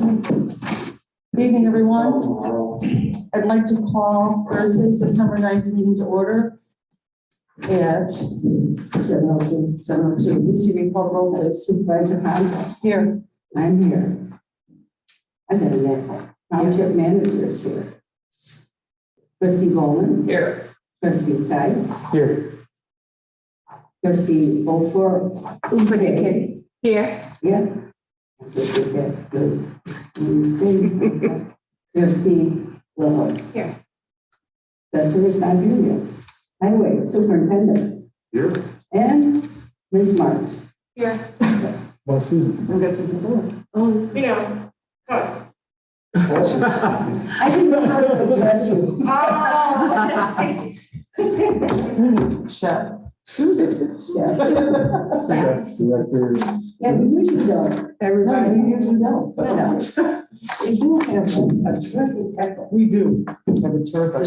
Good evening, everyone. I'd like to call Thursday, September 9th meeting to order at 7:02. Lucy, we call the roll, please. Supervisor Hahn? Here. I'm here. I got a township manager is here. Trustee Bowman? Here. Trustee Sides? Here. Trustee Beaufort? Here. Yeah. That's good. Trustee Wilhelm? Here. Trustee is not here yet. Highway Superintendent? Here. And Ms. Marks? Here. Well, Susan. We'll get through the door. Oh, I didn't know how to address you. Chef. Susan. Chef. Staff, director. Yeah, we usually don't. No, Everybody. we usually don't. But no. We do have a terrific echo. We do. We have a terrific.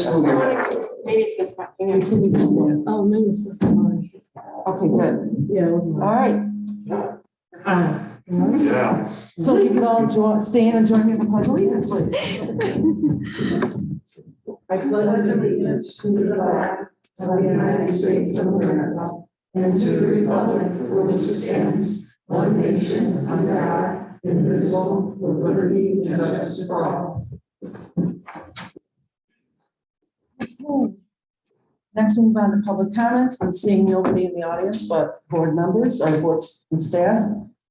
maybe it's this one. Oh, maybe it's this one. Okay, good. Yeah, it was All right. Yeah. So you can all stand and join me in the pledge of allegiance, please. I pledge allegiance to the flag of the United States of America and to the republic for which it stands, one nation under God, indivisible, with liberty and justice for all. Next, we move on to public comments. I'm seeing nobody in the audience but board members or boards and staff.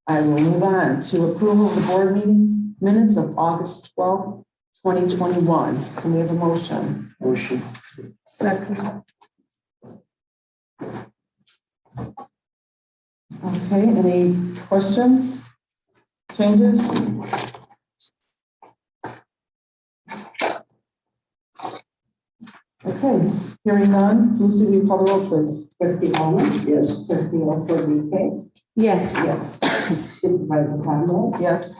I will move on to approval of the board meetings minutes of August 12th, 2021. Can we have a motion? Motion. Second. Okay, any questions? Changes? Okay, hearing none. Lucy, will you call the roll, please? Trustee Bowman? Yes. Trustee Beaufort? Yes. Supervisor Conrad? Yes.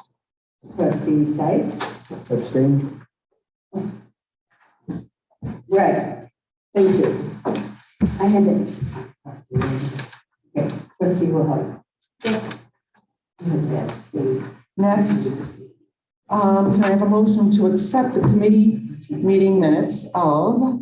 Trustee Sides? Abstain. Right. Thank you. I had it. Okay. Trustee Wilhelm? Yes. Next, can I have a motion to accept the committee meeting minutes of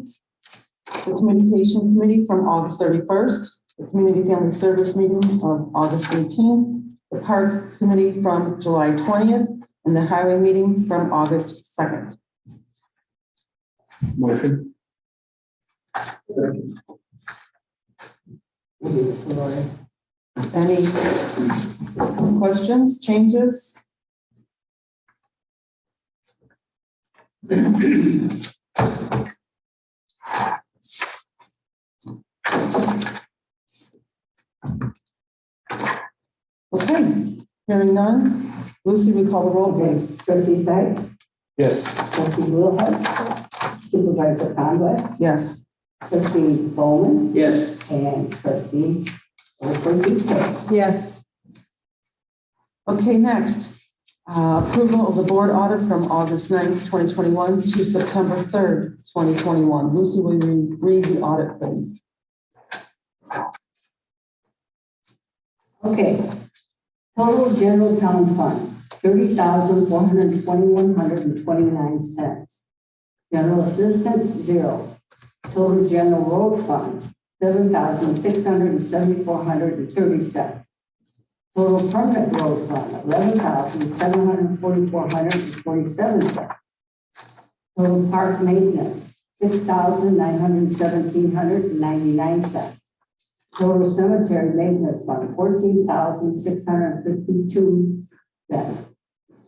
the Communication Committee from August 31st, the Community Family Service meeting of August 18th, the Park Committee from July 20th, and the Highway meeting from August 2nd. Motion. Any questions, changes? Okay, hearing none. Lucy, we call the roll, please. Trustee Sides? Yes. Trustee Wilhelm? Supervisor Conrad? Yes. Trustee Bowman? Yes. And Trustee Beaufort? Yes. Okay, next. Approval of the board audit from August 9th, 2021 to September 3rd, 2021. Lucy, will you read the audit, please? Okay. Total general town fund, $30,421.29. General assistance, 0. Total general road fund, $7,674.30. Total permanent road fund, $11,744.47. Total park maintenance, $6,917.99. Total cemetery maintenance fund, $14,652.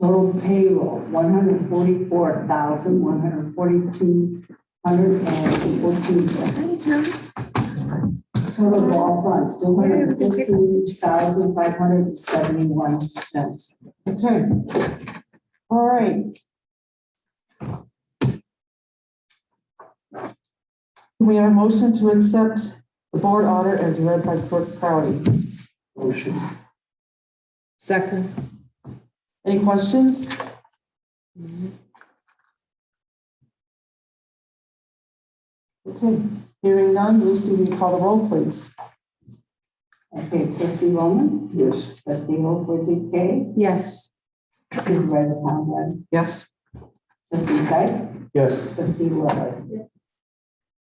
Total payroll, $144,142.14. Total wall funds, $215,571. Okay. All right. We have a motion to accept the board audit as read by Clerk Crowdy. Motion. Second. Any questions? Okay, hearing none. Lucy, will you call the roll, please? Okay, Trustee Bowman? Yes. Trustee Beaufort? Yes. Supervisor Conrad, Yes. trustee Sykes, Yes. trustee Willard.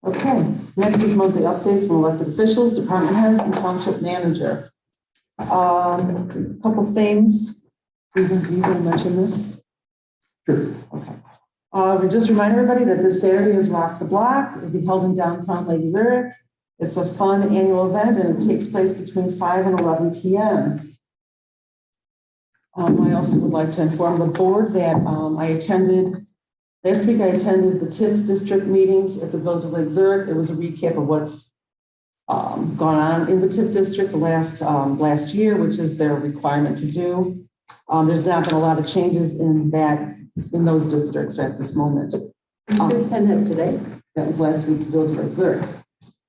Okay, next is monthly updates from elected officials, department heads, and township manager. Couple things. You gonna mention this? Sure. Okay. We just remind everybody that this Saturday is Rock the Block. It'll be held in downtown Lake Zurich. It's a fun annual event and it takes place between 5 and 11 p.m. I also would like to inform the board that last week I attended the TIF district meetings at the Village of Lake Zurich. It was a recap of what's gone on in the TIF district last year, which is their requirement to do. There's not been a lot of changes in those districts at this moment. You attended today? That was last week's Village of Lake Zurich.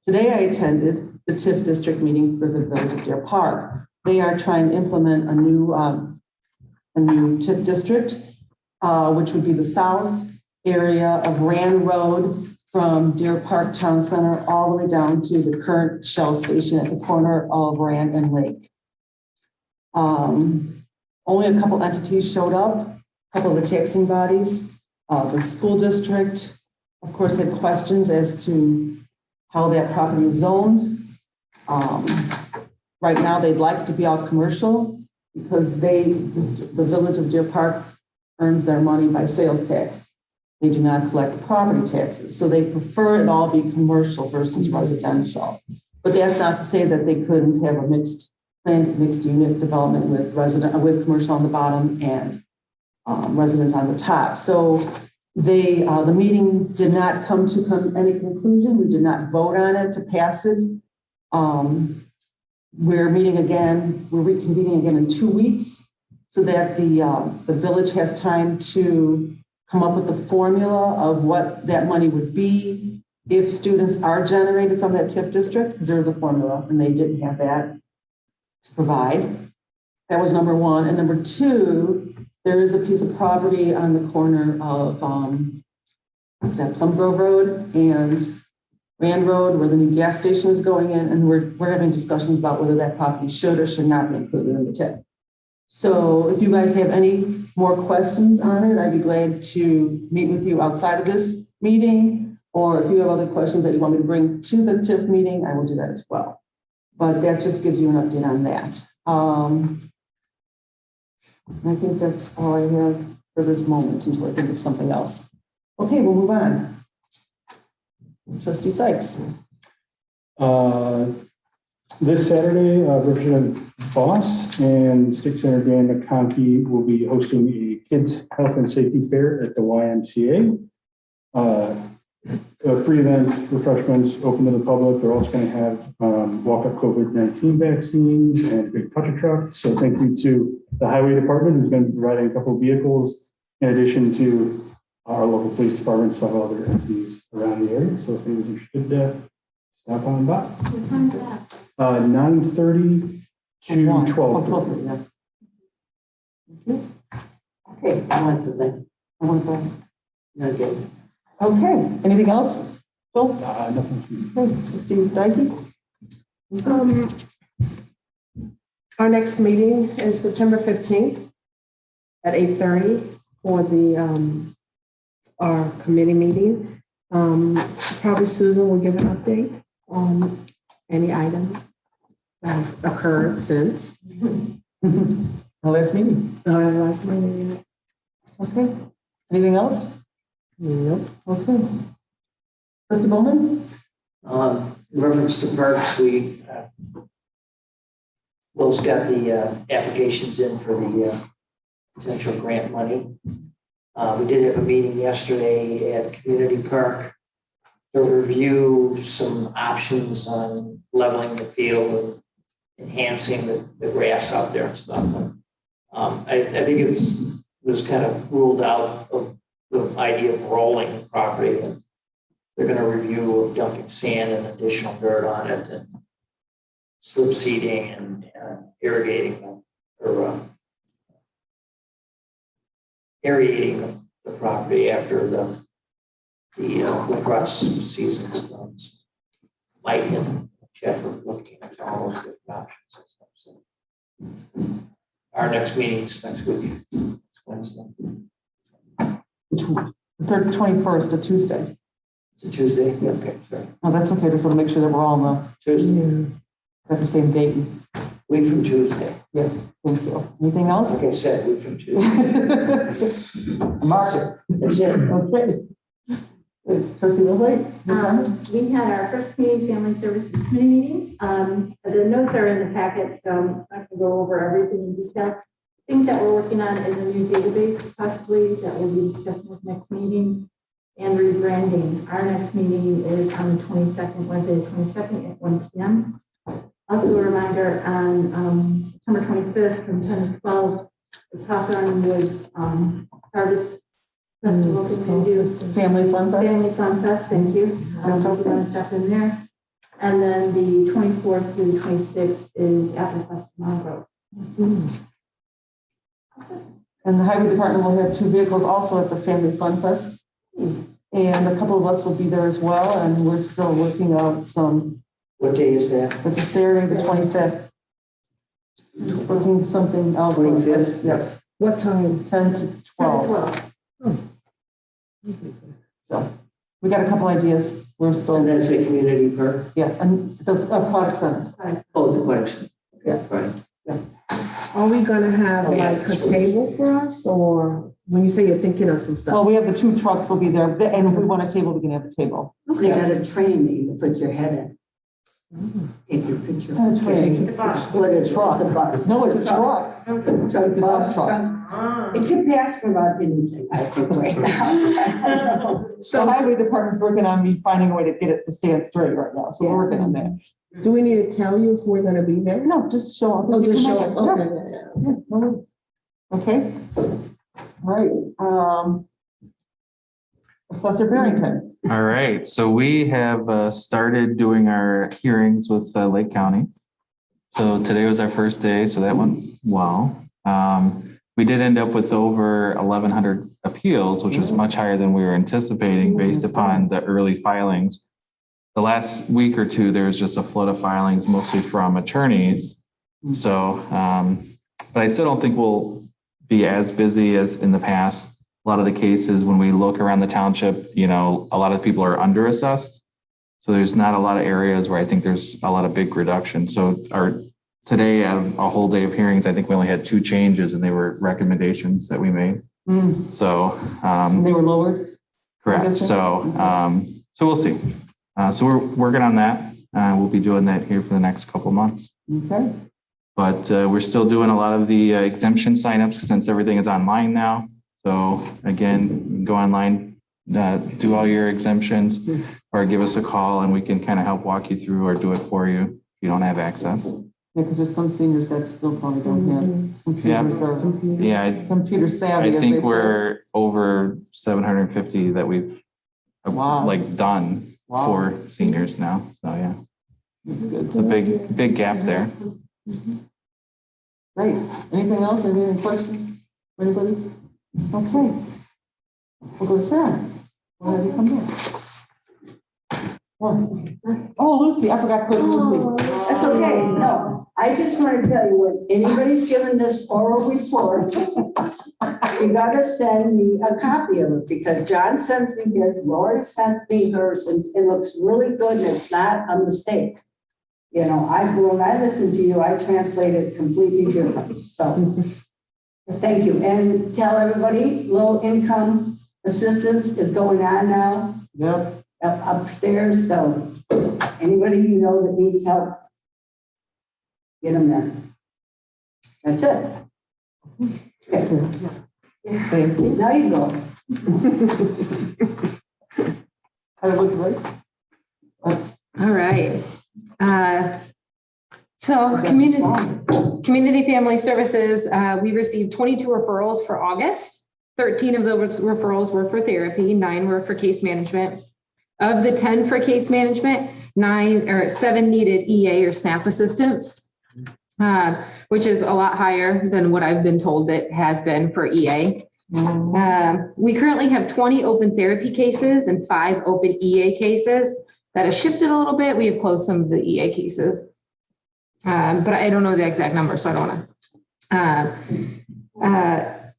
Today I attended the TIF district meeting for the Village of Deer Park. They are trying to implement a new TIF district, which would be the south area of Rand Road from Deer Park Town Center all the way down to the current Shell station at the corner of Rand and Lake. Only a couple entities showed up, a couple of the taxing bodies. The school district, of course, had questions as to how that property is zoned. Right now, they'd like it to be all commercial because the Village of Deer Park earns their money by sales tax. They do not collect property taxes, so they prefer it all be commercial versus residential. But that's not to say that they couldn't have a mixed unit development with commercial on the bottom and residents on the top. So the meeting did not come to any conclusion. We did not vote on it to pass it. We're reconvening again in 2 weeks so that the village has time to come up with the formula of what that money would be if students are generated from that TIF district, because there is a formula and they didn't have that to provide. That was number one. And number two, there is a piece of property on the corner of Plum Grove Road and Rand Road where the new gas station is going in, and we're having discussions about whether that property should or should not be included in the TIF. So if you guys have any more questions on it, I'd be glad to meet with you outside of this meeting, or if you have other questions that you want me to bring to the TIF meeting, I will do that as well. But that just gives you an update on that. I think that's all I have for this moment until I think of something else. Okay, we'll move on. Trustee Sykes. This Saturday, Representative Boss and State Senator Dan McConkey will be hosting a kids health and safety fair at the YMCA. A free event, refreshments open to the public. They're also going to have walk-up COVID-19 vaccines and a big puncher truck. So thank you to the Highway Department who's going to be providing a couple of vehicles in addition to our local police departments, some other entities around the area. So if anyone's interested, stop on by. What time is that? 9:30 to 12:30. Okay, I want to thank. Okay. Okay, anything else? Bill? Nothing. Okay, Trustee Dyke? Our next meeting is September 15th at 8:30 for our committee meeting. Probably Susan will give an update on any items that have occurred since Our last meeting. our last meeting. Okay. Anything else? Nope. Okay. Trustee Bowman? In reference to parks, Will's got the applications in for the potential grant money. We did have a meeting yesterday at Community Park to review some options on leveling the field and enhancing the grass out there and stuff. I think it was kind of ruled out of the idea of rolling the property, and they're going to review dumping sand and additional dirt on it and slip seeding and irrigating or aerating the property after the lacrosse season's done. Mike and Jeff are looking at all those different options and stuff. So our next meeting is next week. Wednesday. The 21st, a Tuesday. It's a Tuesday. Yeah, okay, sorry. Oh, that's okay. Just want to make sure that we're all on Tuesday. at the same date. Week from Tuesday. Yes, thank you. Anything else? Like I said, week from Tuesday. Mark it. That's it. Okay. Trustee Lillard? We had our first community family services committee meeting. The notes are in the packet, so I can go over everything in detail. Things that we're working on is a new database possibly that we'll be discussing with next meeting, and rebranding. Our next meeting is on the 22nd, Wednesday, the 22nd at 1 p.m. Also a reminder on September 25th from 10 to 12, the Hawthorne Woods Harvest Festival thing we do. Family fun fest? Family Fun Fest, thank you. So we're going to step in there. And then the 24th through the 26th is Apple Fest tomorrow. And the highway department will have 2 vehicles also at the Family Fun Fest. And a couple of us will be there as well, and we're still working out some, What day is that? it's a Saturday, the 25th. Working something out. 25th? Yes, What time? 10 to 12. So we got a couple ideas. We're And still, that's a community park? yeah, and the aquatic center. Oh, it's a collection. Yeah. Right. Are we gonna have Oh, yeah, like a that's right. table for us, or when you say you're thinking of some Well, stuff? we have the 2 trucks will be there, and if we want a table, we can have a table. They got a train that you can put your head in. Take your picture. Not a train. It's a bus. What is it? It's a bus. No, it's a truck. It's a It's a bus truck. It can pass for about anything, I think, right now. So highway department's working on me finding a way to get it to stand straight right now, so we're working on that. Do we need to tell you if we're gonna be there? No, just show up. Oh, just show up, Yeah. okay, yeah, yeah. Yeah, no worries. Okay. All right, Assessor Barrington. All right, so we have started doing our hearings with Lake County. So today was our first day, so that went well. We did end up with over 1,100 appeals, which was much higher than we were anticipating based upon the early filings. The last week or two, there was just a flood of filings, mostly from attorneys. So, but I still don't think we'll be as busy as in the past. A lot of the cases, when we look around the township, you know, a lot of people are underassessed. So there's not a lot of areas where I think there's a lot of big reduction. So today, out of a whole day of hearings, I think we only had 2 changes, and they were recommendations that we made. So, And they were lowered? correct. So, so we'll see. So we're working on that. We'll be doing that here for the next couple of months. Okay. But we're still doing a lot of the exemption signups since everything is online now. So again, you can go online, do all your exemptions, or give us a call and we can kind of help walk you through or do it for you if you don't have access. Yeah, because there's some seniors that still probably don't have computers or Yeah, computer savvy. I as think they say. we're over 750 that we've Wow. like done Wow. for seniors now. So yeah, it's a big gap there. Great. Anything else? Any questions? Anybody? Okay. We'll go to Sarah. We'll have you come here. Oh, Lucy, I forgot to put Lucy. That's okay, no, I just want to tell you, when anybody's given this oral report, you gotta send me a copy of it, because John sends me his, Lori sent me hers, and it looks really good, and it's not a mistake. You know, when I listen to you, I translate it completely different, so. Thank you, and tell everybody, low income assistance is going on now. Yep. Upstairs, so anybody you know that needs help, get them there. That's it. Okay. Thank you. Now you go. How did it look, right? All right. So community family services, we received 22 referrals for August. 13 of those referrals were for therapy, 9 were for case management. Of the 10 for case management, 7 needed EA or SNAP assistance, which is a lot higher than what I've been told it has been for EA. We currently have 20 open therapy cases and 5 open EA cases. That has shifted a little bit. We have closed some of the EA cases, but I don't know the exact number, so I don't want to.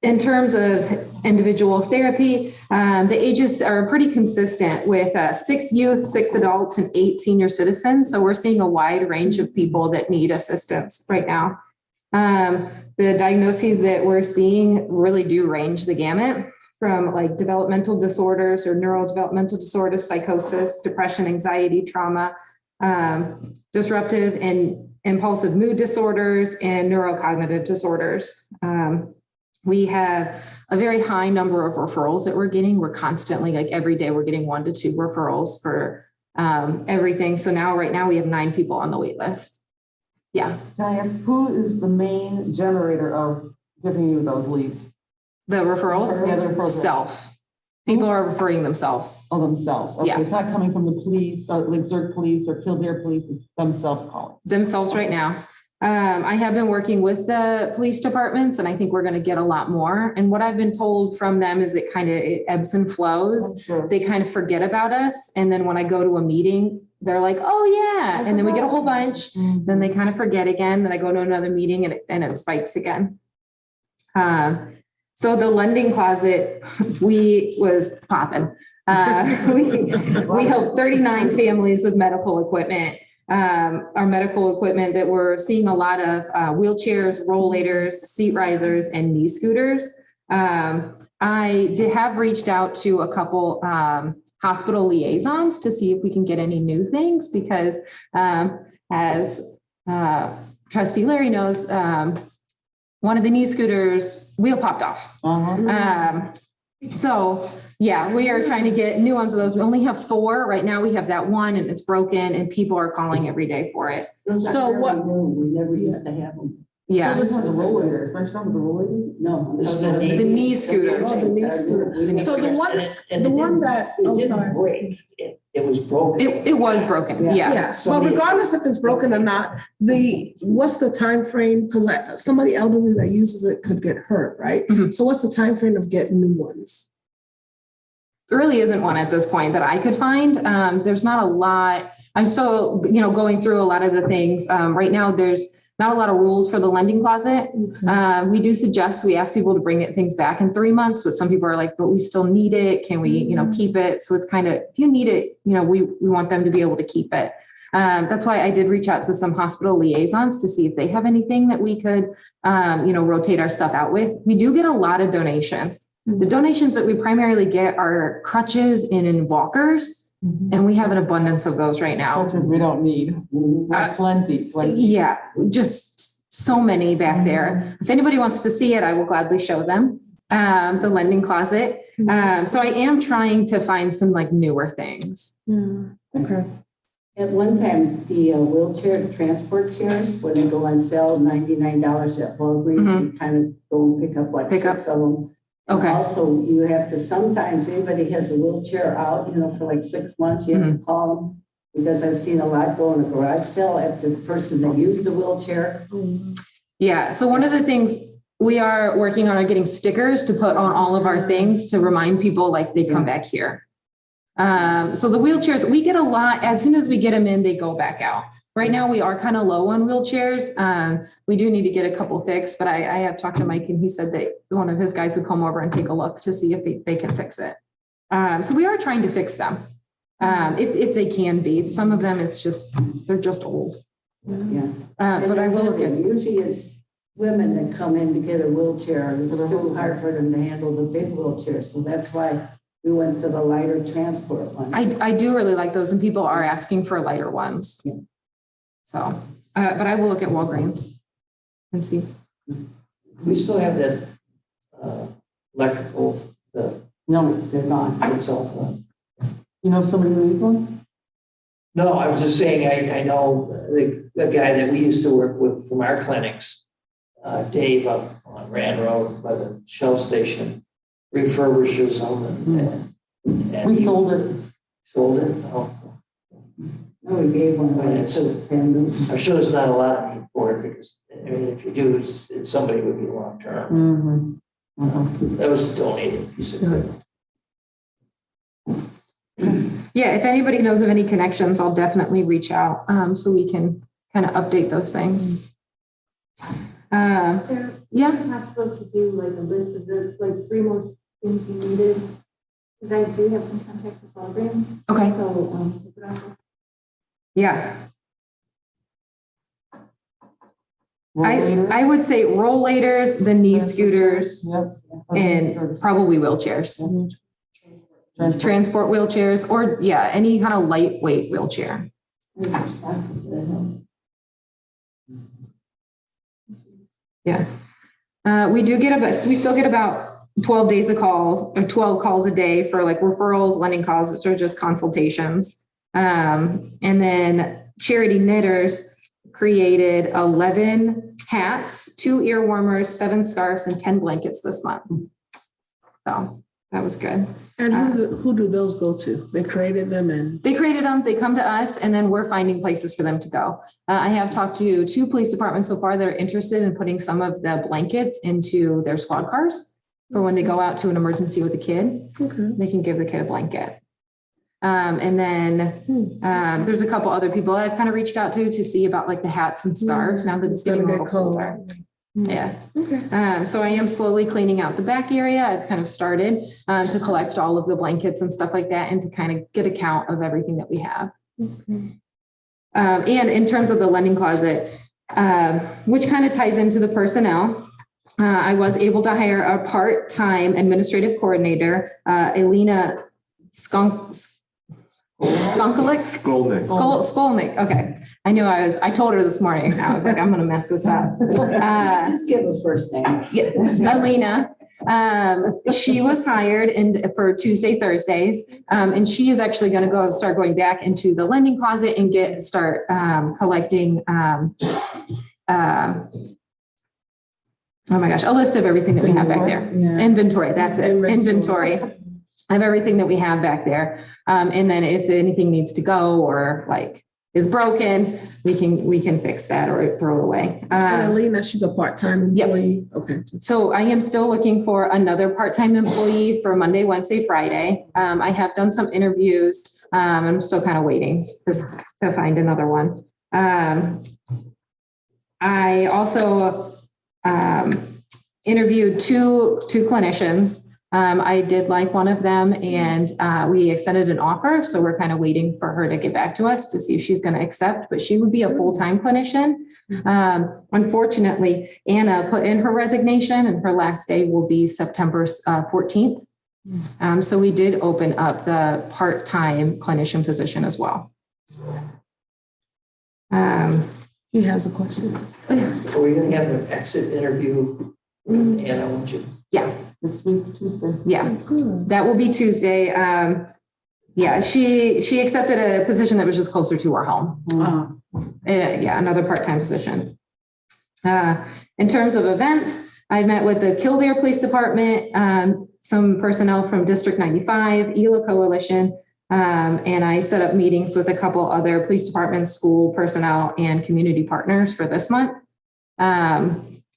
in terms of individual therapy, the ages are pretty consistent with 6 youth, 6 adults, and 8 senior citizens. So we're seeing a wide range of people that need assistance right now. The diagnoses that we're seeing really do range the gamut from like developmental disorders or neurodevelopmental disorders, psychosis, depression, anxiety, trauma, disruptive and impulsive mood disorders, and neurocognitive disorders. We have a very high number of referrals that we're getting. We're constantly, like every day, we're getting 1 to 2 referrals for everything. So now, right now, we have 9 people on the wait list. Yeah. Can I ask, who is the main generator of giving you those leads? The referrals? Yeah, the referrals. Self. People are referring themselves. Oh, themselves. Okay, Yeah. it's not coming from the police, like Zurich Police or Kildare Police, it's themselves calling. Themselves right now. I have been working with the police departments, and I think we're going to get a lot more. And what I've been told from them is it ebbs and flows. I'm sure. They kind of forget about us. And then when I go to a meeting, they're like, oh yeah. And then we get a whole bunch. Then they kind of forget again. Then I go to another meeting and it spikes again. So the lending closet, was popping. We helped 39 families with medical equipment. Our medical equipment that we're seeing a lot of wheelchairs, rollators, seat risers, and knee scooters. I have reached out to a couple hospital liaisons to see if we can get any new things because as Trustee Larry knows, one of the knee scooters wheel popped off. So yeah, we are trying to get new ones of those. We only have 4 right now. We have that one and it's broken and people are calling every day for it. So what? We never used to have them. Yeah. This is the rollator, French number, the rollator? No. This is the knee- The knee scooters. Oh, the knee scooter. So the one, And the it one didn't- that, It oh, didn't sorry. break. It was broken. It was broken. Yeah. Yeah, well, regardless if it's broken or not, what's the time frame? Because somebody elderly that uses it could get hurt, right? Mhm. So what's the time frame of getting new ones? There really isn't one at this point that I could find. There's not a lot. I'm still, going through a lot of the things. Right now, there's not a lot of rules for the lending closet. We do suggest, we ask people to bring things back in 3 months, but some people are like, but we still need it. Can we, keep it? So it's kind of, if you need it, we want them to be able to keep it. That's why I did reach out to some hospital liaisons to see if they have anything that we could, rotate our stuff out with. We do get a lot of donations. The donations that we primarily get are crutches and in walkers, and we have an abundance of those right now. Crutches we don't need. Plenty. Yeah, just so many back there. If anybody wants to see it, I will gladly show them the lending closet. So I am trying to find some newer things. Okay. At one time, the wheelchair transport chairs, when they go on sale, $99 at Walgreens, you kind of go and pick up Pick up. 6 of them. Okay. Also, you have to, sometimes anybody has a wheelchair out, for 6 months, you have to call them. Because I've seen a lot go in a garage sale after the person that used the wheelchair. Yeah, so one of the things we are working on are getting stickers to put on all of our things to remind people they come back here. So the wheelchairs, we get a lot, as soon as we get them in, they go back out. Right now, we are kind of low on wheelchairs. We do need to get a couple fixed, but I have talked to Mike and he said that one of his guys would come over and take a look to see if they can fix it. So we are trying to fix them. If they can be. Some of them, they're just old. Yeah. But I will look at. Usually it's women that come in to get a wheelchair, and it's too hard for them to handle the big wheelchair. So that's why we went to the lighter transport one. I do really like those, and people are asking for lighter ones. Yeah. So, but I will look at Walgreens and see. We still have that electrical, No, they're gone. it's all gone. You know somebody who needs one? No, I was just saying, I know the guy that we used to work with from our clinics, Dave up on Rand Road by the Shell station, refurbishes them and We sold it. sold it. Oh, No, we gave one away to the family. I'm sure there's not a lot of need for it because, if you do, it's somebody would be long term. That was a donated piece of equipment. Yeah, if anybody knows of any connections, I'll definitely reach out so we can kind of update those things. Sarah, Yeah. is it possible to do like a list of the, like, 3 most things you needed? Because I do have some contact with Walgreens. Okay. So, put it on. Yeah. Rollators? I would say rollators, the knee scooters, Yep. and probably wheelchairs. Transport wheelchairs, or yeah, any kind of lightweight wheelchair. Yeah. We still get about 12 days of calls, or 12 calls a day for like referrals, lending calls, which are just consultations. And then Charity Knitters created 11 hats, 2 ear warmers, 7 scarves, and 10 blankets this month. So that was good. And who do those go to? They created them and. They created them, they come to us, and then we're finding places for them to go. I have talked to 2 police departments so far that are interested in putting some of the blankets into their squad cars for when they go out to an emergency with a kid. Okay. They can give the kid a blanket. And then there's a couple other people I've kind of reached out to see about like the hats and scarves now that it's getting a little colder. Yeah. Okay. So I am slowly cleaning out the back area. I've kind of started to collect all of the blankets and stuff like that and to kind of get a count of everything that we have. Okay. And in terms of the lending closet, which kind of ties into the personnel, I was able to hire a part-time administrative coordinator, Elena Skolnick. Okay. I knew I told her this morning. I was like, I'm going to mess this up. Just give a first name. Yeah, Alina. She was hired for Tuesday, Thursdays. And she is actually going to start going back into the lending closet and start collecting, oh my gosh, a list of everything that we have back there. Yeah. Inventory, that's it. Inventory of everything that we have back there. And then if anything needs to go or like is broken, we can fix that or throw it away. And Alina, she's a part-time employee. Yep. Okay. So I am still looking for another part-time employee for Monday, Wednesday, Friday. I have done some interviews. I'm still kind of waiting to find another one. I also interviewed two clinicians. I did like one of them and we extended an offer. So we're kind of waiting for her to get back to us to see if she's going to accept, but she would be a full-time clinician. Unfortunately, Anna put in her resignation and her last day will be September 14th. So we did open up the part-time clinician position as well. He has a question. Are we going to have an exit interview? Anna, won't you? Yeah. This week, Tuesday. Yeah, Good. that will be Tuesday. Yeah, she accepted a position that was just closer to her home. Yeah, another part-time position. In terms of events, I met with the Kildare Police Department, some personnel from District 95, Ela Coalition, and I set up meetings with a couple other police departments, school personnel, and community partners for this month.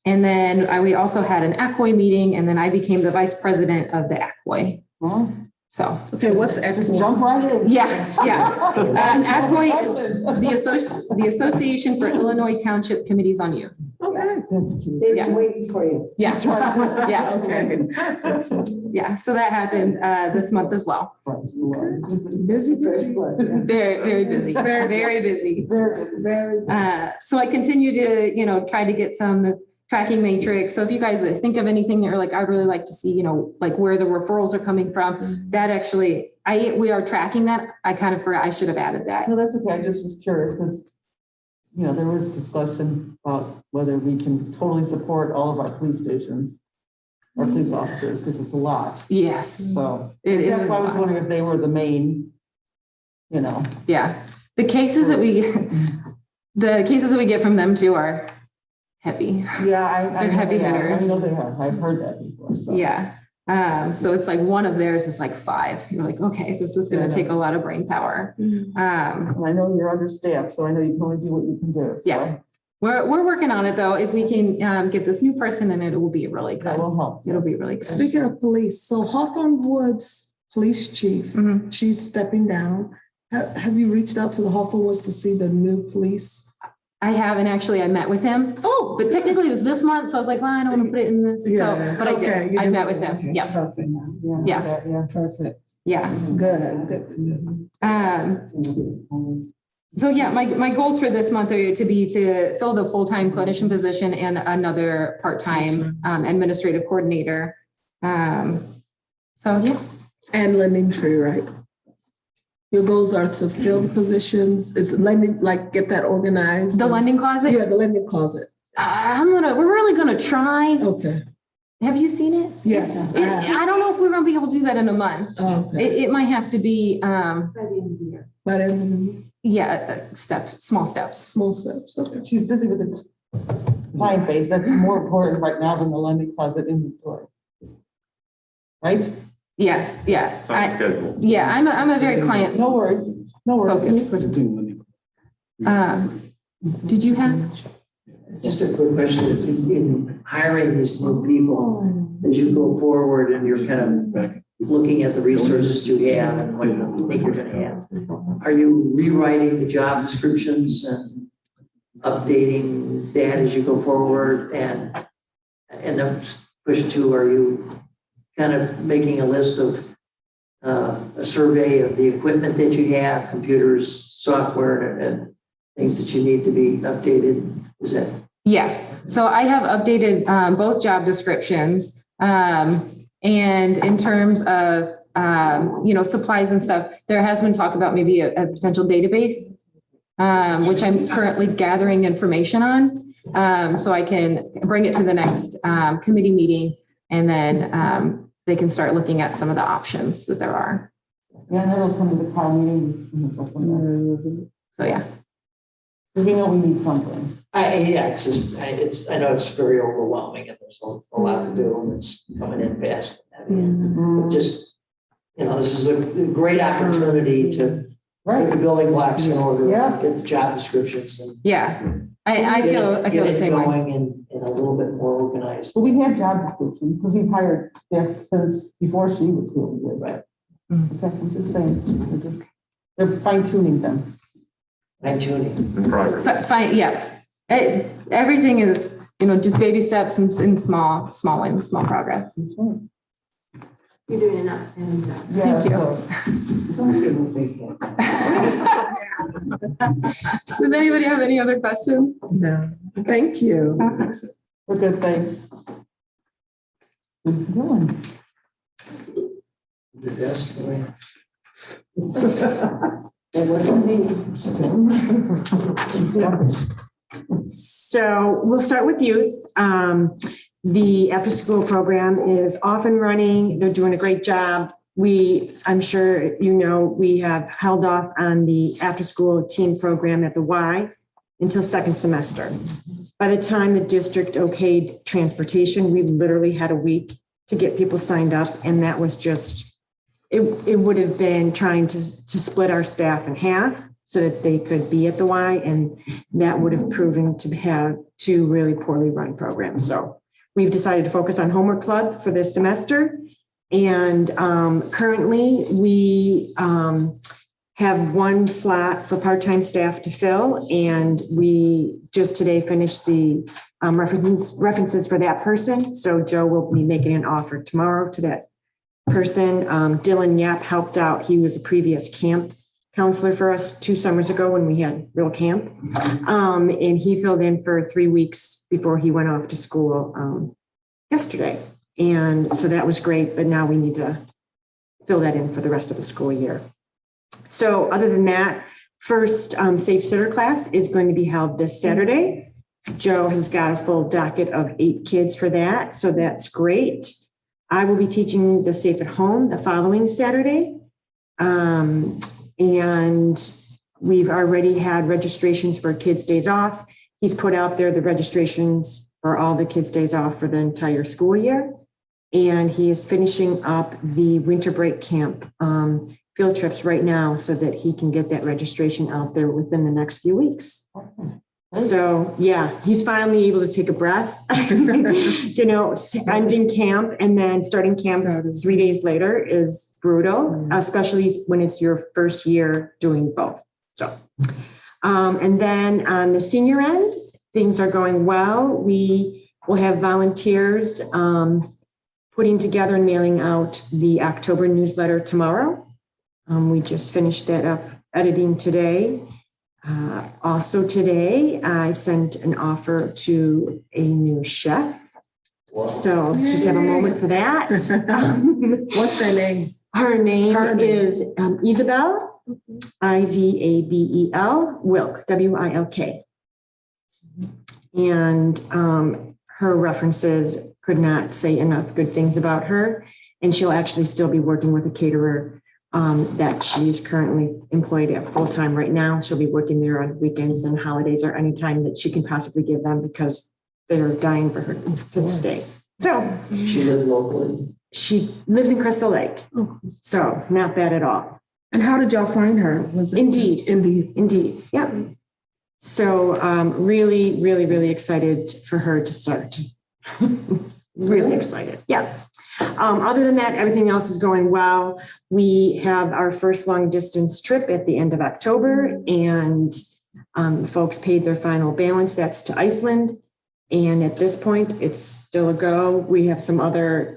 And then we also had an ACWOI meeting, and then I became the vice president of the ACWOI. Well, So. Okay, what's just ECWA? jump right in. Yeah. ACWOI is the Association for Illinois Township Committees on Youth. Okay. That's cute. They're Yeah. waiting for you. Yeah. Yeah. Okay. Yeah. So that happened this month as well. Busy. Very, very busy. Very busy. Very. So I continue to, try to get some tracking matrix. So if you guys think of anything that you're like, I'd really like to see, like where the referrals are coming from, that actually, we are tracking that. I kind of forgot, I should have added that. No, that's okay. I just was curious because, there was discussion about whether we can totally support all of our police stations or police officers because it's a lot. Yes. So It is that's why I a was lot. wondering if they were the main, Yeah. The cases that we get from them too are heavy. Yeah, I They're heavy I hitters. know they have. I've heard that before. So. Yeah. So it's like one of theirs is like 5. You're like, okay, this is going to take a lot of brain power. And I know you're understaffed, so I know you can only do what you can do. So Yeah. We're working on it though. If we can get this new person in, it will be really that good. will help. It'll be really good. Speaking of police, so Hawthorne Woods Police Chief, Mhm. she's stepping down. Have you reached out to the Hawthorne Woods to see the new police? I have, and actually I met with him, Oh, but technically it was this month, so I was like, well, I don't want to put it in this, so, Yeah, but I okay, did. you I did. met with him, Okay, yeah, Perfect. Yeah. Yeah, perfect. yeah. Good. So yeah, my goals for this month are to fill the full-time clinician position and another part-time administrative coordinator. So yeah, And lending tree, right? Your goals are to fill the positions, it's lending, like get that organized. the lending closet, Yeah, the lending closet. we're really gonna try. Okay, Have you seen it? yes. I have. I don't know if we're gonna be able to do that in a month. Oh, okay. It might have to be, By the end of the year. But in small steps. small steps, okay. She's busy with the client base. That's more important right now than the lending closet inventory. Right? Yes, yeah. On schedule. Yeah, I'm a very client No worries, no worries. focused. Did you have? Just a quick question, in hiring these new people, as you go forward and you're kind of looking at the resources you have and what you think you're gonna have, are you rewriting the job descriptions and updating that as you go forward? And then question two, are you kind of making a list of a survey of the equipment that you have, computers, software, and things that you need to be updated? Is that? Yeah, so I have updated both job descriptions. And in terms of, supplies and stuff, there has been talk about maybe a potential database, which I'm currently gathering information on. So I can bring it to the next committee meeting, and then they can start looking at some of the options that there are. Yeah, and then it'll come to the call meeting. So yeah. Because we know we need something. It's just, I know it's very overwhelming and there's a lot to do and it's coming in fast. But just, this is a great opportunity to put the building blocks in order, Yes. get the job descriptions and. Yeah, I feel get the it same way. going and a little bit more organized. But we have job descriptions because we've hired staff since before she was here. We did. Right. Okay, I'm just saying, they're fine tuning them. Fine tuning. In progress. But fine, yeah. Everything is, just baby steps and small wins, small progress. That's right. You're doing an outstanding job. Yeah, Thank you. Does anybody have any other questions? No, thank you. We're good, thanks. Good going. The best way. It wasn't me. So we'll start with youth. The after-school program is off and running. They're doing a great job. I'm sure we have held off on the after-school teen program at the Y until second semester. By the time the district okayed transportation, we literally had a week to get people signed up, and that was just, it would have been trying to split our staff in half so that they could be at the Y, and that would have proven to have two really poorly run programs. So we've decided to focus on Homework Club for this semester. And currently we have one slot for part-time staff to fill. And we just today finished the references for that person. So Joe will be making an offer tomorrow to that person. Dylan Yap helped out. He was a previous camp counselor for us 2 summers ago when we had real camp. And he filled in for 3 weeks before he went off to school yesterday. And so that was great, but now we need to fill that in for the rest of the school year. So other than that, first Safe Sitter class is going to be held this Saturday. Joe has got a full docket of 8 kids for that, so that's great. I will be teaching the Safe at Home the following Saturday. And we've already had registrations for Kids Days Off. He's put out there the registrations for all the Kids Days Off for the entire school year. And he is finishing up the winter break camp field trips right now so that he can get that registration out there within the next few weeks. So yeah, he's finally able to take a breath, ending camp and then starting camp 3 days later is brutal, especially when it's your first year doing both. So And then on the senior end, things are going well. We will have volunteers putting together and mailing out the October newsletter tomorrow. We just finished that up editing today. Also today, I sent an offer to a new chef. So let's just have a moment for that. What's their name? Her name is Isabel, Izabel, Wilk, Wilk. And her references could not say enough good things about her. And she'll actually still be working with a caterer that she's currently employed at full-time right now. She'll be working there on weekends and holidays or any time that she can possibly give them because they're dying for her to stay. So She lives locally. she lives in Crystal Lake. So not bad at all. And how did y'all find her? Was it Indeed. Indeed. Yep. So really, really, really excited for her to start. Really excited. Yeah. Other than that, everything else is going well. We have our first long distance trip at the end of October, and folks paid their final balance. That's to Iceland. And at this point, it's still a go. We have some other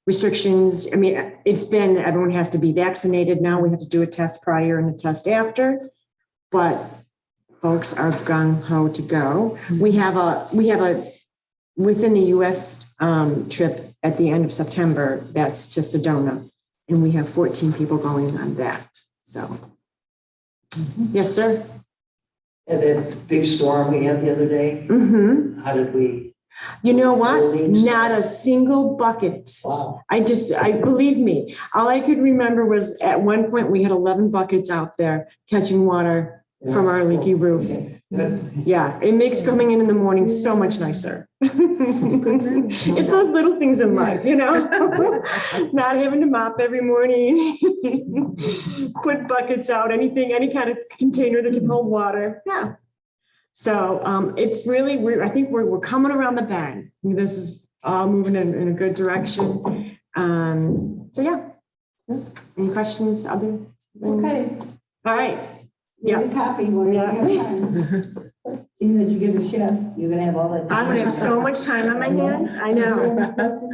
restrictions. I mean, everyone has to be vaccinated now. We have to do a test prior and a test after, but folks are gung ho to go. We have a within the U.S. Trip at the end of September. That's to Sedona, and we have 14 people going on that. So, yes, sir. And that big storm we had the other day, Mm-hmm. how did we? You know what? Not a single bucket. Wow. I believe me, all I could remember was at one point we had 11 buckets out there catching water from our leaky roof. Good. Yeah, it makes coming in the morning so much nicer. It's those little things in life, you know? Not having to mop every morning, put buckets out, any kind of container that can hold water. Yeah. So it's really, I think we're coming around the bend. This is all moving in a good direction. So yeah. Any questions? Other? Okay. All right. Yeah. A copy when you have time. Seeing that you get a chef, you're gonna have all that. I'm gonna have so much time on my hands. I know,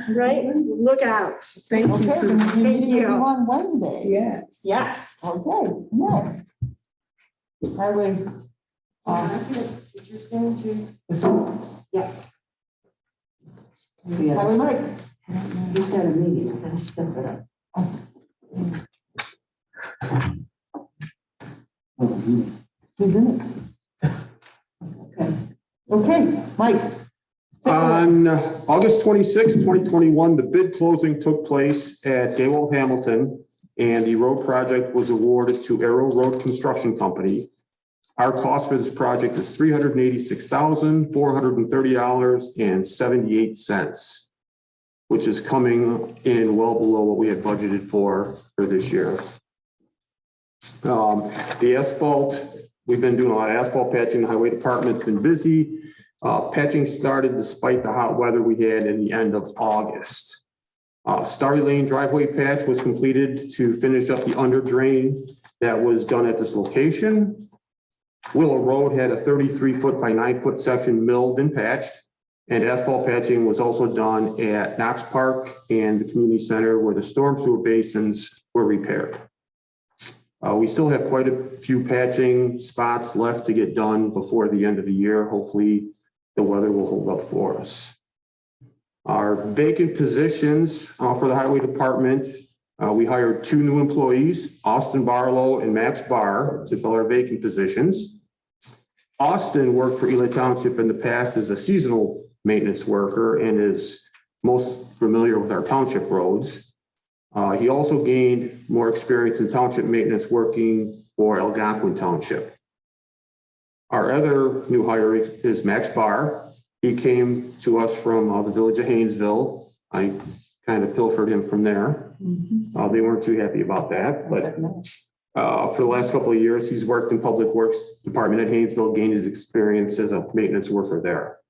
right? Look out. Thank you, Okay, Susan. the Thank meeting will be you. on Wednesday. Yes. Yes. Okay, next. Highway. This one? Yeah. Highway Mike. He's got a meeting, I'm gonna step it up. Who's in it? Okay, Mike. On August 26, 2021, the bid closing took place at Gaywell Hamilton, and the road project was awarded to Arrow Road Construction Company. Our cost for this project is $386,430.78, which is coming in well below what we had budgeted for this year. The asphalt, we've been doing a lot of asphalt patching. The highway department's been busy. Patching started despite the hot weather we had in the end of August. Starry Lane driveway patch was completed to finish up the under drain that was done at this location. Willow Road had a 33-foot by 9-foot section milled and patched, and asphalt patching was also done at Knox Park and the community center where the storm sewer basins were repaired. We still have quite a few patching spots left to get done before the end of the year. Hopefully the weather will hold up for us. Our vacant positions for the highway department, we hired 2 new employees, Austin Barlow and Max Barr, to fill our vacant positions. Austin worked for Ela Township in the past as a seasonal maintenance worker and is most familiar with our township roads. He also gained more experience in township maintenance working for Algonquin Township. Our other new hire is Max Barr. He came to us from the village of Haynesville. I kind of pilfered him from there. They weren't too happy about that, but for the last couple of years, he's worked in Public Works Department at Haynesville, gained his experience as a maintenance worker there.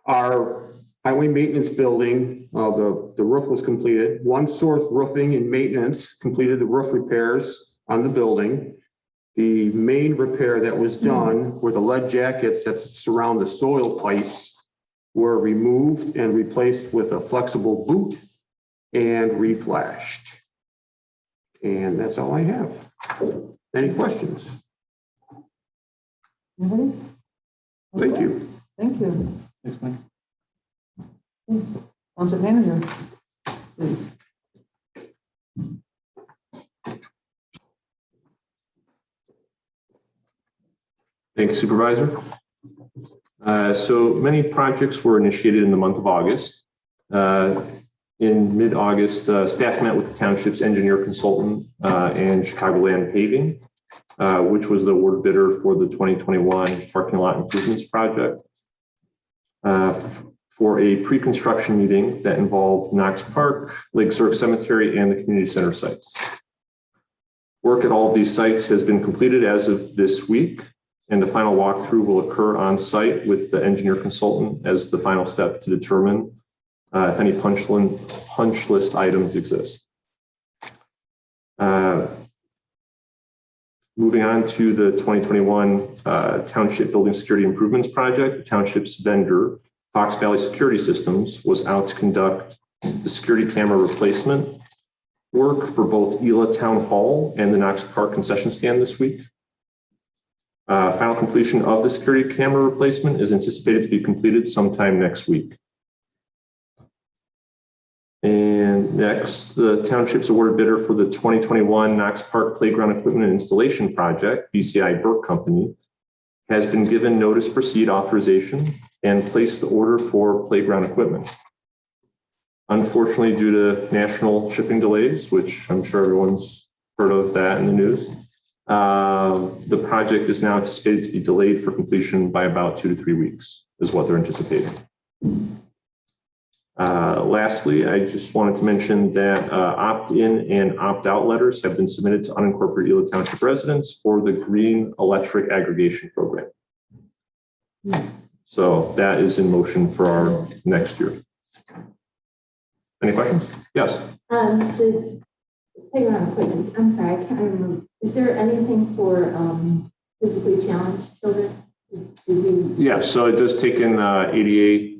Our highway maintenance building, the roof was completed. One Source Roofing and Maintenance completed the roof repairs on the building. The main repair that was done were the lead jackets that surround the soil pipes were removed and replaced with a flexible boot and reflashed. And that's all I have. Any questions? Anybody? Thank you. Thank you. Thanks, Mike. Township manager, please. Thank you, Supervisor. So many projects were initiated in the month of August. In mid-August, staff met with the township's engineer consultant and Chicagoland Paving, which was the award bidder for the 2021 parking lot improvements project, for a pre-construction meeting that involved Knox Park, Lake Zurich Cemetery, and the community center sites. Work at all of these sites has been completed as of this week, and the final walkthrough will occur on site with the engineer consultant as the final step to determine if any punch list items exist. Moving on to the 2021 Township Building Security Improvements Project, the township's vendor, Fox Valley Security Systems, was out to conduct the security camera replacement work for both Ela Town Hall and the Knox Park concession stand this week. Final completion of the security camera replacement is anticipated to be completed sometime next week. And next, the township's awarded bidder for the 2021 Knox Park Playground Equipment and Installation Project, BCI Burke Company, has been given notice to proceed authorization and placed the order for playground equipment. Unfortunately, due to national shipping delays, which I'm sure everyone's heard of that in the news, the project is now anticipated to be delayed for completion by about 2 to 3 weeks, is what they're anticipating. Lastly, I just wanted to mention that opt-in and opt-out letters have been submitted to unincorporated Ela Township residents for the green electric aggregation program. So that is in motion for our next year. Any questions? Yes. The playground equipment, I'm sorry, I can't remember. Is there anything for physically challenged children? Yeah, so it does take in ADA,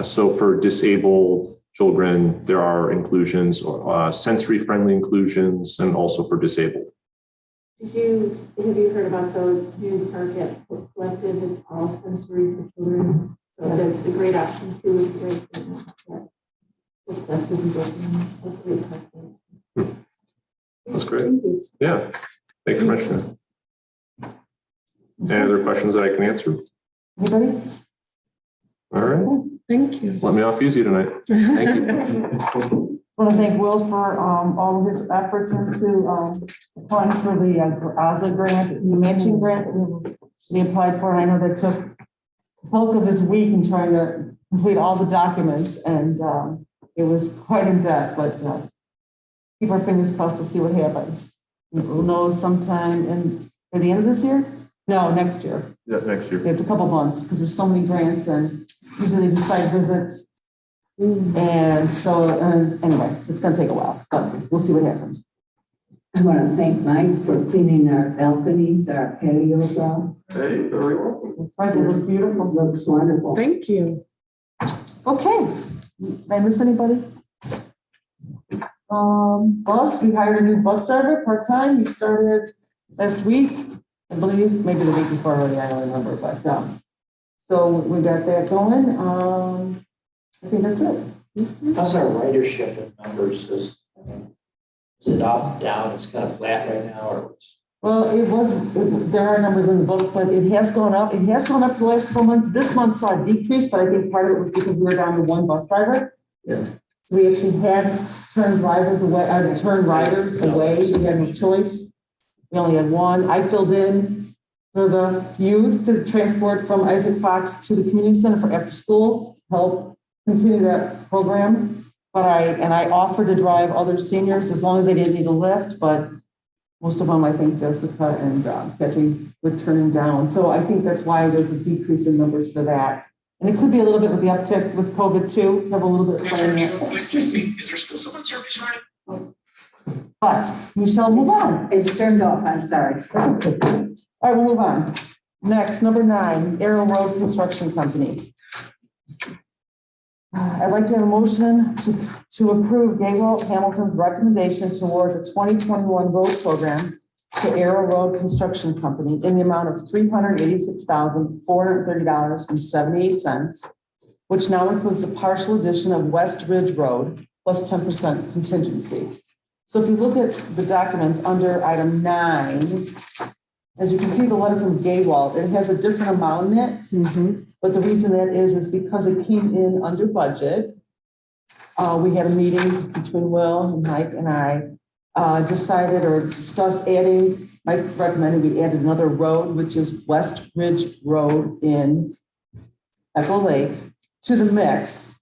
so for disabled children, there are inclusions, sensory-friendly inclusions, and also for disabled. Have you heard about those new park at Collective? It's all sensory for children. So that's a great option too. That's great. Yeah, thanks for mentioning that. Any other questions that I can answer? Anybody? All right. Thank you. Let me off easy tonight. Thank you. I want to thank Will for all of his efforts into applying for the ASA grant. It's a matching grant that he applied for. And I know that took the bulk of his week in trying to complete all the documents, and it was quite in depth, but keep our fingers crossed to see what happens. We'll know sometime at the end of this year? No, next year. Yeah, next year. It's a couple months because there's so many grants and usually they do site visits. And so, anyway, it's going to take a while, but we'll see what happens. I want to thank Mike for cleaning our balconies, our patios out. Hey, very welcome. Right, it was beautiful. Looks wonderful. Thank you. Okay. Did I miss anybody? Bus, we hired a new bus driver, part-time. He started last week, I believe, maybe the week before already, I don't remember, but so we got that going. I think that's it. How's our ridership in numbers? Is it up, down? It's kind of flat right now, or? Well, there are numbers in the book, but it has gone up. It has gone up the last 4 months. This month saw a decrease, but I think part of it was because we were down to one bus driver. Yeah. We actually had turned riders away. We had no choice. We only had one. I filled in for the youth to transport from Isaac Fox to the community center for after school, help continue that program. But I offered to drive other seniors as long as they didn't need a lift, but most of them, I think Jessica and Kathy were turning down. So I think that's why there's a decrease in numbers for that. And it could be a little bit with the uptick with COVID too, have a little bit. Is there still someone service running? But we shall move on. It's turned off, I'm sorry. All right, we'll move on. Next, number 9, Arrow Road Construction Company. I'd like to have a motion to approve Gaywell Hamilton's recommendation to award the 2021 road program to Arrow Road Construction Company in the amount of $386,430.78, which now includes the partial addition of West Ridge Road plus 10% contingency. So if you look at the documents under item 9, as you can see, the letter from Gaywell, it has a different amount in it. But the reason that is because it came in under budget. We had a meeting between Will and Mike and I decided or discussed adding, Mike recommended we added another road, which is West Ridge Road in Echo Lake, to the mix,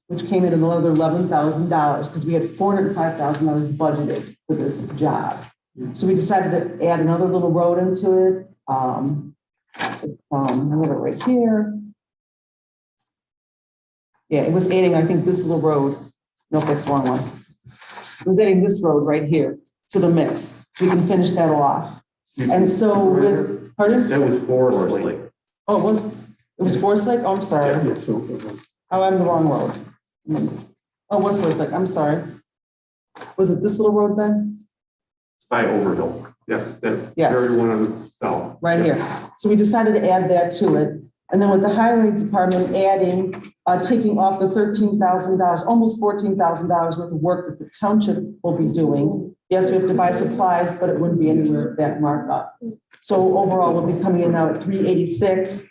which came in another $11,000 because we had $405,000 budgeted for this job. So we decided to add another little road into it. I have it right here. Yeah, it was adding, I think, this little road. Nope, that's the wrong one. It was adding this road right here to the mix. So we can finish that off. And so with, pardon? That was Forest Lake. Oh, it was Forest Lake? Oh, I'm sorry. Yeah, so, Oh, I'm the wrong road. Oh, it was Forest Lake. I'm sorry. Was it this little road then? By Overhill. Yes, that Yes. very one on the south. Right here. So we decided to add that to it. And then with the highway department adding, taking off the $13,000, almost $14,000 worth of work that the township will be doing. Yes, we have to buy supplies, but it wouldn't be anywhere that markup. So overall, we'll be coming in now at 386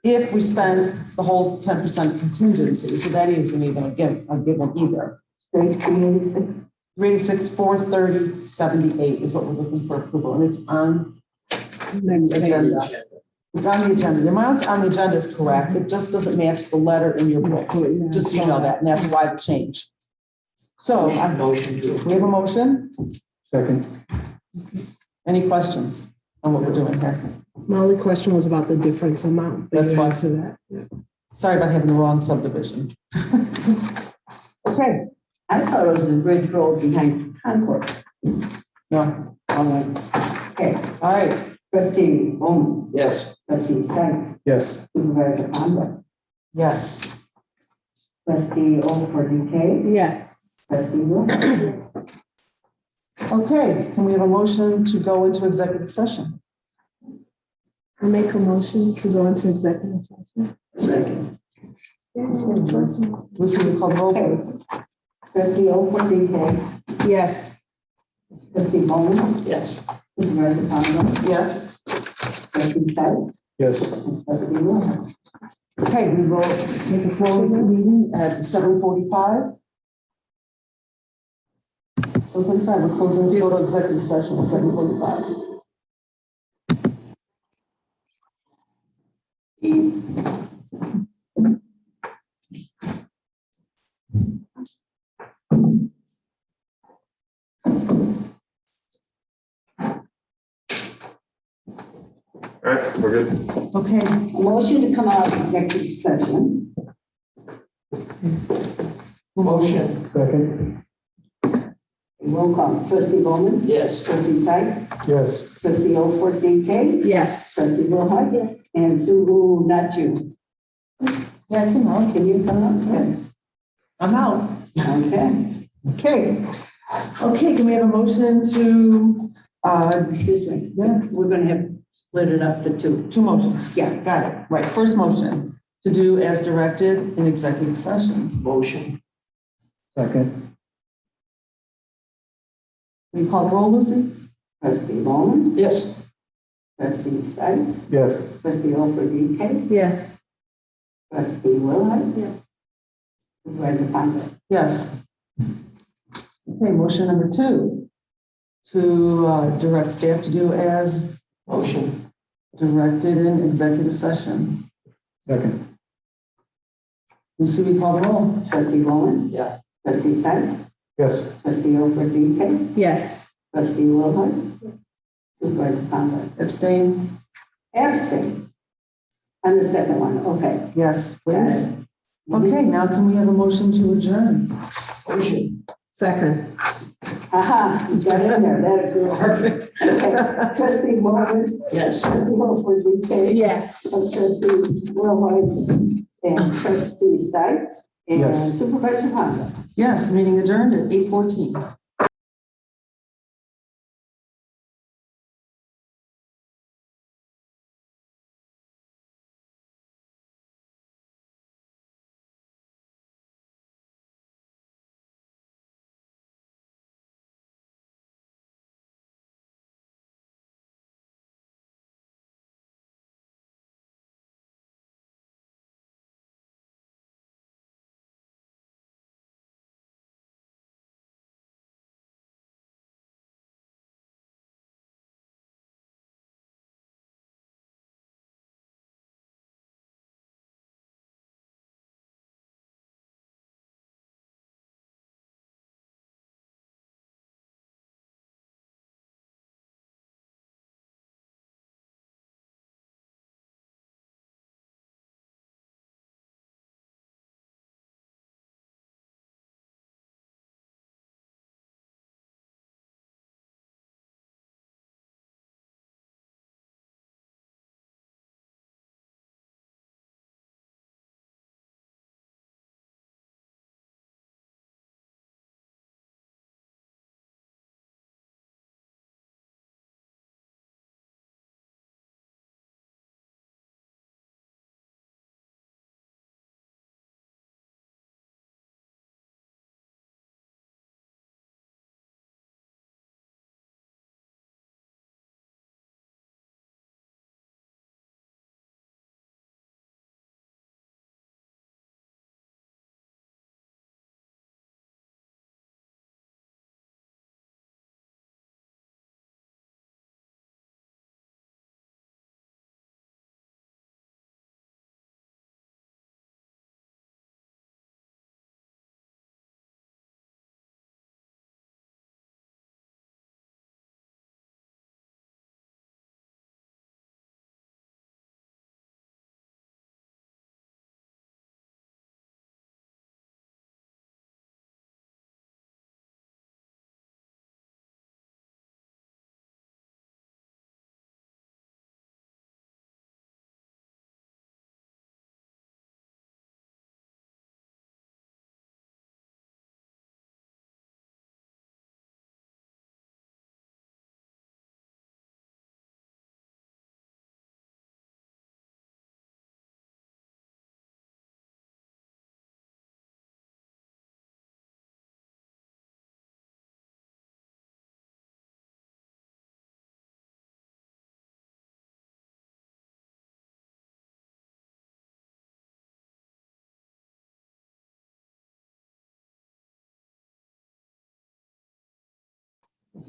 if we spend the whole 10% contingency. So that isn't even a given either. 386, 430, 78 is what we're looking for approval, and it's on the agenda. It's on the agenda. The amount on the agenda is correct. It just doesn't match the letter in your books. Just so you know that, and that's why the change. So Motion to we have a motion. second. Any questions on what we're doing here? My only question was about the difference amount. but That's you fine. answered that. Sorry about having the wrong subdivision. Okay, I thought it was the bridge road behind Concord. no, Okay, all right, trustee Bowman, Yes. trustee Sykes, Yes. supervisor Conrad, yes. trustee O4DK, Yes. trustee Will. Okay, can we have a motion to go into executive session? I make a motion to go into executive session. Second. Lucy, will you call the roll, please? Trustee O4DK, Yes. trustee Bowman, Yes. supervisor Conrad, Yes. trustee Sykes, Yes. and trustee Will. Okay, we will make a closed meeting at 7:45. 7:45, we're closing the total executive session at 7:45. All right, we're good. Okay, Motion to come out of executive session. Motion. Second. Roll call, trustee Bowman, Yes. trustee Sykes, Yes. trustee O4DK, Yes. trustee Will, and Sue, not you. yeah, come on, Can you come up? Yes. I'm out. Okay, Okay. Okay, can we have a motion to, excuse me. yeah, We're gonna have split it up to two. two motions? Yeah. Got it. Right, first motion, to do as directed in executive session. Motion. Second. Will you call the roll, Lucy? Trustee Bowman, Yes. trustee Sykes, Yes. trustee O4DK, Yes. trustee Will. Yes. Supervisor Conrad. Yes. Okay, motion number 2, to direct staff to do as Motion. directed in executive session. Second. Lucy, we call the roll? Trustee Bowman, Yeah. trustee Sykes, Yes. trustee O4DK, Yes. trustee Will. Supervisor Conrad. Abstain? Abstain. On the second one, okay. Yes, please. Okay, now can we have a motion to adjourn? Motion. Second. Aha, you got in there, that's good. Perfect. Okay, trustee Martin, Yes. trustee Hope, Yes. trustee Will White, and trustee Sykes, and Yes. supervisor Honda. Yes, meeting adjourned at 8:14.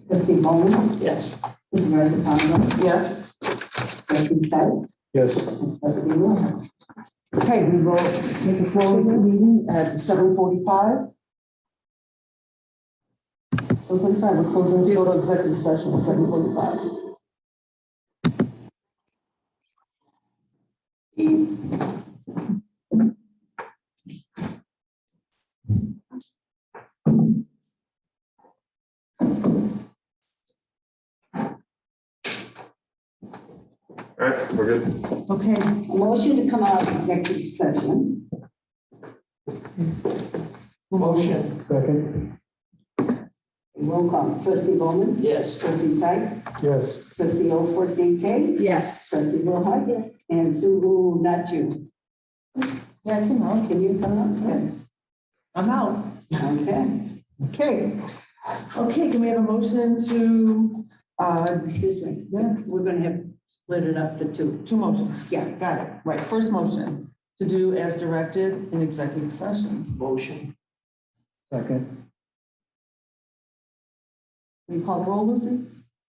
Trustee Bowman, Yes. supervisor Honda, Yes. trustee Sykes, Yes. and trustee Will White. Okay, we will make a close meeting at 7:45. 7:45, we're closing the total executive session at 7:45. All right, we're good. Okay, Motion to come out of executive session. Motion. Second. Roll call, trustee Bowman, Yes. trustee Sykes, Yes. trustee Alford, DK, Yes. trustee Will White, and Sue, not you. yeah, I can help. Can you come up? Yeah. I'm out. Okay, Okay. Okay, can we have a motion to, excuse me. yeah, We're gonna have split it up to two. two motions? Yeah. Got it. Right, first motion, to do as directed in executive session. Motion. Second. Will you call the roll, Lucy?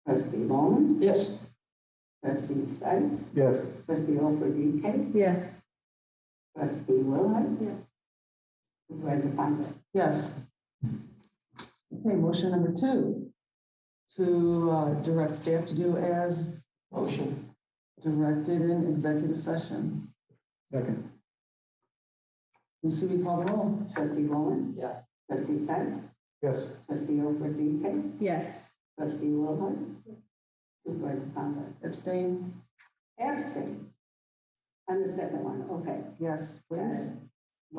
Trustee Bowman, Yes. trustee Sykes, Yes. trustee Alford, DK, Yes. trustee Will White. Yes. Supervisor Fonda. Yes. Okay, motion number two, to direct staff to do as Motion. directed in executive session. Second. Lucy, we call the roll? Trustee Bowman, Yeah. trustee Sykes, Yes. Trustee Oldberg, Yes. trustee Wilhite, supervisor Conrad. Abstain? Abstain. On the second one, okay. Yes, Got please. it.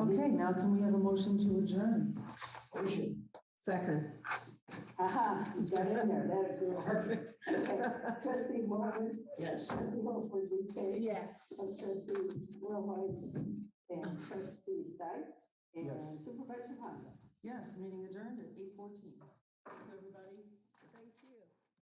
Okay, now can we have a motion to adjourn? Second. Aha, you got in there, that is perfect. Okay, trustee Morgan, Yes. trustee Oldberg, Yes. trustee Wilhite, and trustee Sykes, and Yes. supervisor Conrad. Yes, meeting adjourned at 8:14. Thank you, everybody. Thank you.